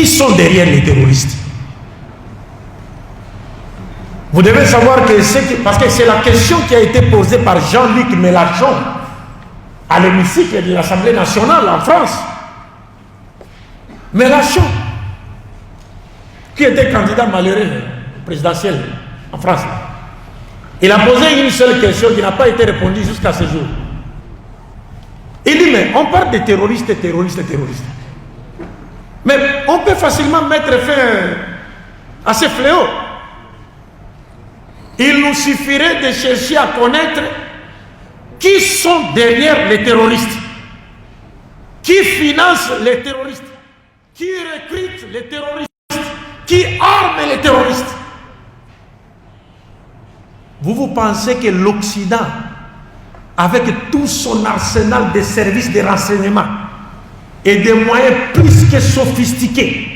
qui sont derrière les terroristes? Vous devez savoir que parce que c'est la question qui a été posée par Jean-Luc Mélenchon à l'hémicycle de l'Assemblée nationale en France. Mélenchon, qui était candidat malheureux présidentiel en France, il a posé une seule question qui n'a pas été répondue jusqu'à ce jour. Il dit, mais on parle de terroristes. Mais on peut facilement mettre fin à ces fléaux. Il nous suffirait de chercher à connaître qui sont derrière les terroristes, qui financent les terroristes, qui recrutent les terroristes, qui arment les terroristes. Vous pensez que l'Occident, avec tout son arsenal de services de renseignement et des moyens plus que sophistiqués,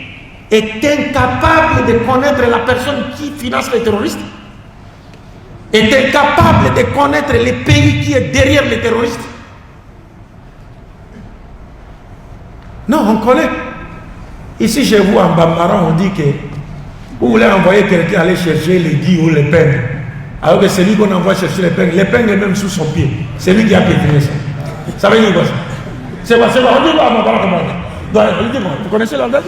est incapable de connaître la personne qui finance les terroristes? Est incapable de connaître le pays qui est derrière les terroristes? Non, on connaît. Ici, chez vous, en Bambara, on dit que vous voulez envoyer quelqu'un aller chercher les Guy ou les Peng. Alors que c'est lui qu'on envoie chercher les Peng est même sous son pied. C'est lui qui a piétiné ça. Ça veut dire quoi ça? C'est quoi? On dit quoi à Bambara comment? Vous connaissez l'ordre?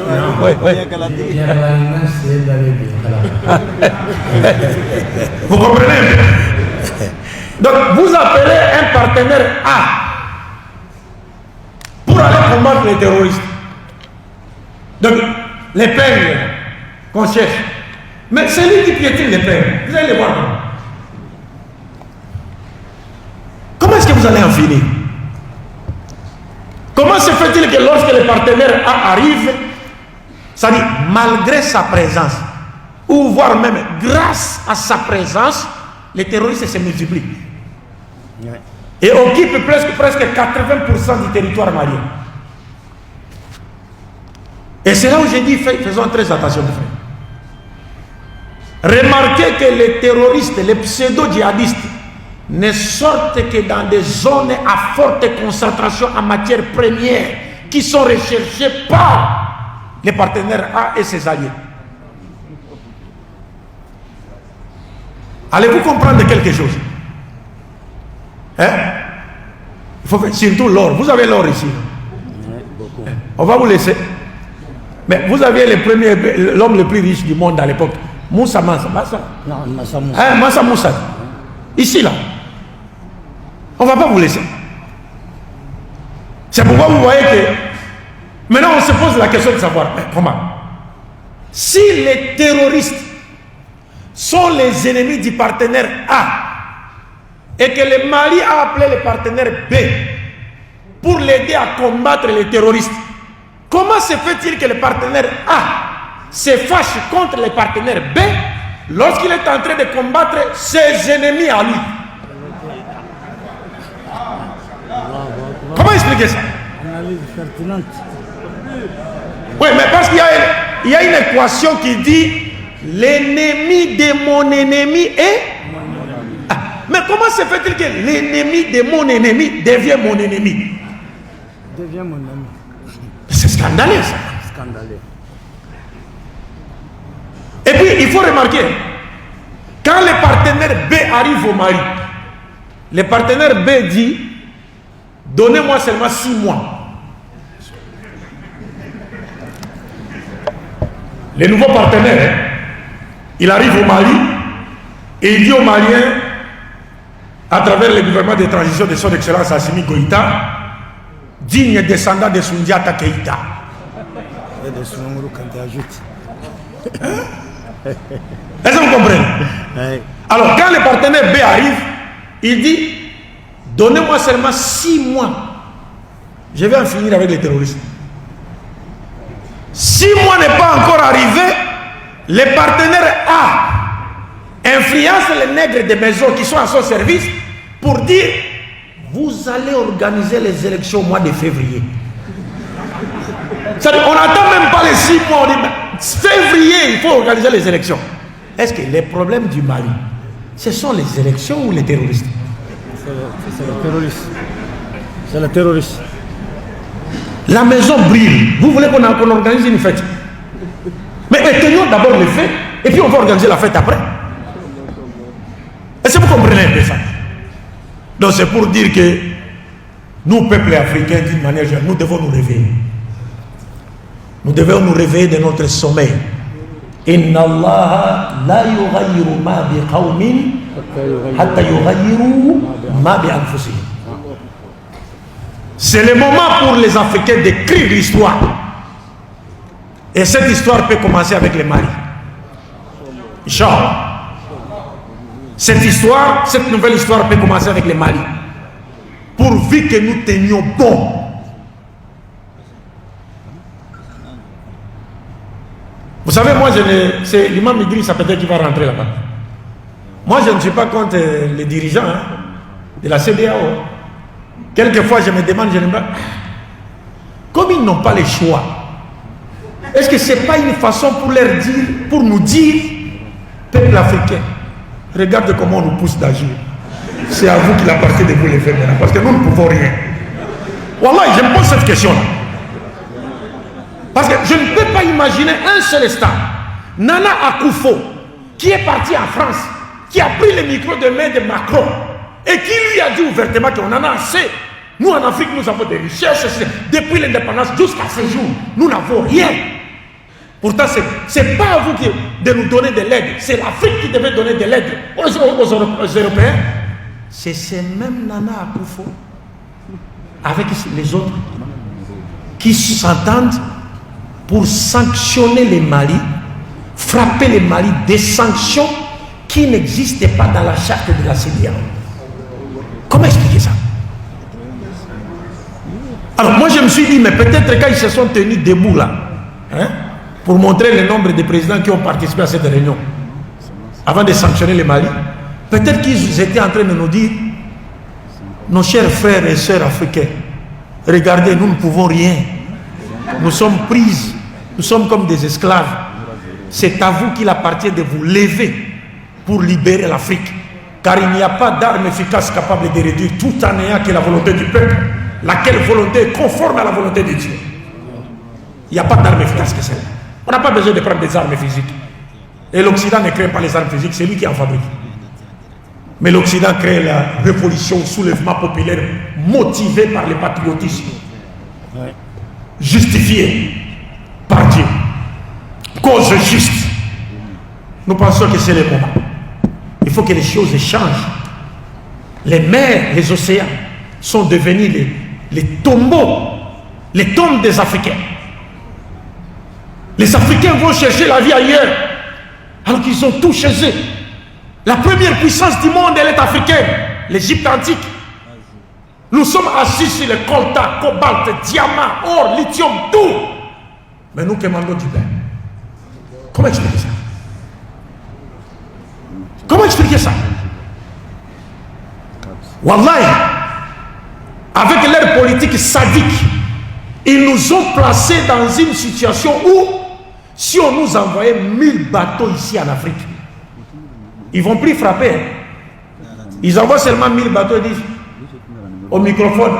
Oui, oui. Vous comprenez? Donc, vous appelez un partenaire A pour aller combattre les terroristes. Donc, les peines qu'on cherche. Mais c'est lui qui piétine les peines. Vous allez les voir. Comment est-ce que vous allez en finir? Comment se fait-il que lorsque le partenaire A arrive, ça dit malgré sa présence, ou voire même grâce à sa présence, les terroristes se multiplient et occupent presque 80% du territoire malien. Et c'est là où j'ai dit, faisons très attention, frère. Remarquez que les terroristes, les pseudo-djihadistes, ne sortent que dans des zones à forte concentration en matières premières qui sont recherchées par les partenaires A et ses alliés. Allez-vous comprendre quelque chose? Hein? Il faut faire, surtout l'or. Vous avez l'or ici. On va vous laisser. Mais vous aviez l'homme le plus riche du monde à l'époque. Moussa Massa. Non, Massa Moussa. Hein, Massa Moussa. Ici, là. On ne va pas vous laisser. C'est pourquoi vous voyez que maintenant on se pose la question de savoir, mais comment? Si les terroristes sont les ennemis du partenaire A et que le Mali a appelé le partenaire B pour l'aider à combattre les terroristes, comment se fait-il que le partenaire A se fâche contre le partenaire B lorsqu'il est en train de combattre ses ennemis à lui? Comment expliquer ça? Analyse pertinente. Oui, mais parce qu'il y a une équation qui dit l'ennemi de mon ennemi est... Ah, mais comment se fait-il que l'ennemi de mon ennemi devient mon ennemi? Devient mon ami. C'est scandaleux ça. Scandaleux. Et puis il faut remarquer, quand le partenaire B arrive au Mali, le partenaire B dit donnez-moi seulement 6 mois. Le nouveau partenaire, il arrive au Mali et il dit aux Maliens, à travers le gouvernement de transition de son excellence Assimi Goïta, digne descendant de Soundiata Keïta. Et de Sounamuru quand tu ajoutes. Est-ce que vous comprenez? Oui. Alors, quand le partenaire B arrive, il dit donnez-moi seulement 6 mois. Je vais en finir avec les terroristes. 6 mois n'est pas encore arrivé. Les partenaires A influencent les nègres des maisons qui sont à son service pour dire vous allez organiser les élections au mois de février. On n'attend même pas les 6 mois. On dit février, il faut organiser les élections. Est-ce que les problèmes du Mali, ce sont les élections ou les terroristes? C'est le terroriste. C'est le terroriste. La maison brûle. Vous voulez qu'on organise une fête? Mais éteignons d'abord les faits, et puis on va organiser la fête après. Est-ce que vous comprenez un peu ça? Donc c'est pour dire que nous, peuple africain, d'une manière générale, nous devons nous réveiller. Nous devons nous réveiller de notre sommeil. Inna Allah la yughayyiru ma bi qawmin hatta yughayyiru ma bi anfusihim. C'est le moment pour les Africains d'écrire l'histoire. Et cette histoire peut commencer avec les Mali. Inch'Allah. Cette histoire, cette nouvelle histoire peut commencer avec les Mali. Pourvu que nous tenions bon. Vous savez, moi, c'est l'imam Idriss peut-être qui va rentrer là-bas. Moi, je ne suis pas contre les dirigeants de la CEDEAO. Quelquefois, je me demande, comme ils n'ont pas le choix, est-ce que ce n'est pas une façon pour leur dire, pour nous dire, peuple africain, regarde comment on nous pousse d'agir. C'est à vous qu'il appartient de vous les faire maintenant, parce que nous ne pouvons rien. Wallah, je me pose cette question-là. Parce que je ne peux pas imaginer un seul instant, Nana Akufo, qui est parti en France, qui a pris le micro de main de Macron, et qui lui a dit ouvertement qu'on en a assez. Nous en Afrique, nous avons des richesses, depuis l'indépendance jusqu'à ce jour, nous n'avons rien. Pourtant, ce n'est pas à vous de nous donner de l'aide, c'est l'Afrique qui devait donner de l'aide aux Européens. C'est ces mêmes Nana Akufo, avec les autres, qui s'entendent pour sanctionner les Mali, frapper les Mali des sanctions qui n'existaient pas dans la charte de la CEDEAO. Comment expliquer ça? Alors moi je me suis dit, mais peut-être quand ils se sont tenus debout là, pour montrer le nombre de présidents qui ont participé à cette réunion, avant de sanctionner les Mali, peut-être qu'ils étaient en train de nous dire, nos chers frères et sœurs africains, regardez, nous ne pouvons rien. Nous sommes prises, nous sommes comme des esclaves. C'est à vous qu'il appartient de vous lever pour libérer l'Afrique. Car il n'y a pas d'arme efficace capable de réduire tout en ayant que la volonté du peuple, laquelle volonté est conforme à la volonté de Dieu. Il n'y a pas d'arme efficace que celle-là. On n'a pas besoin de prendre des armes physiques. Et l'Occident ne crée pas les armes physiques, c'est lui qui en fabrique. Mais l'Occident crée la révolution, soulèvement populaire motivé par le patriotisme. Justifié par Dieu. Cause juste. Nous pensons que c'est le moment. Il faut que les choses changent. Les mers, les océans sont devenus les tombeaux, les tombes des Africains. Les Africains vont chercher la vie ailleurs, alors qu'ils ont tout chez eux. La première puissance du monde, elle est africaine, l'Égypte antique. Nous sommes assis sur le coltan, cobalt, diamant, or, lithium, tout. Mais nous commandons du pain. Comment expliquer ça? Comment expliquer ça? Wallahi, avec leur politique sadique, ils nous ont placés dans une situation où, si on nous envoyait 1000 bateaux ici en Afrique, ils vont plus frapper. Ils envoient seulement 1000 bateaux, ils disent au microphone,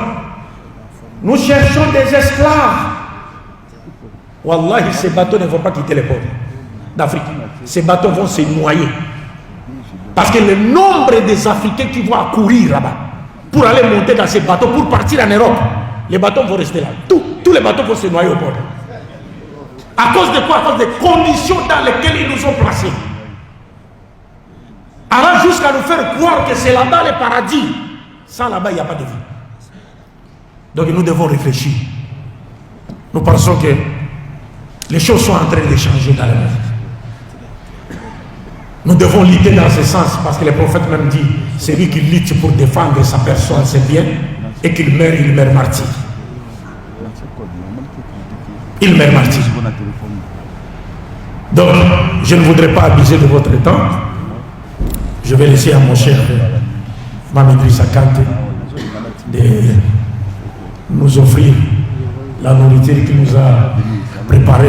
nous cherchons des esclaves. Wallahi, ces bateaux ne vont pas quitter les ports d'Afrique. Ces bateaux vont se noyer. Parce que le nombre des Africains qui vont accourir là-bas pour aller monter dans ces bateaux, pour partir en Europe, les bateaux vont rester là. Tous les bateaux vont se noyer au port. À cause de quoi? À cause des conditions dans lesquelles ils nous ont placés. Alors jusqu'à nous faire croire que c'est là-bas le paradis. Sans là-bas, il n'y a pas de vie. Donc nous devons réfléchir. Nous pensons que les choses sont en train de changer dans la vie. Nous devons lutter dans ce sens, parce que le prophète même dit, celui qui lutte pour défendre sa personne, c'est bien, et qu'il meurt, il meurt martyr. Il meurt martyr. Donc, je ne voudrais pas abuser de votre temps. Je vais laisser à mon cher Mamidri Sakante de nous offrir la nourriture qu'il nous a préparée.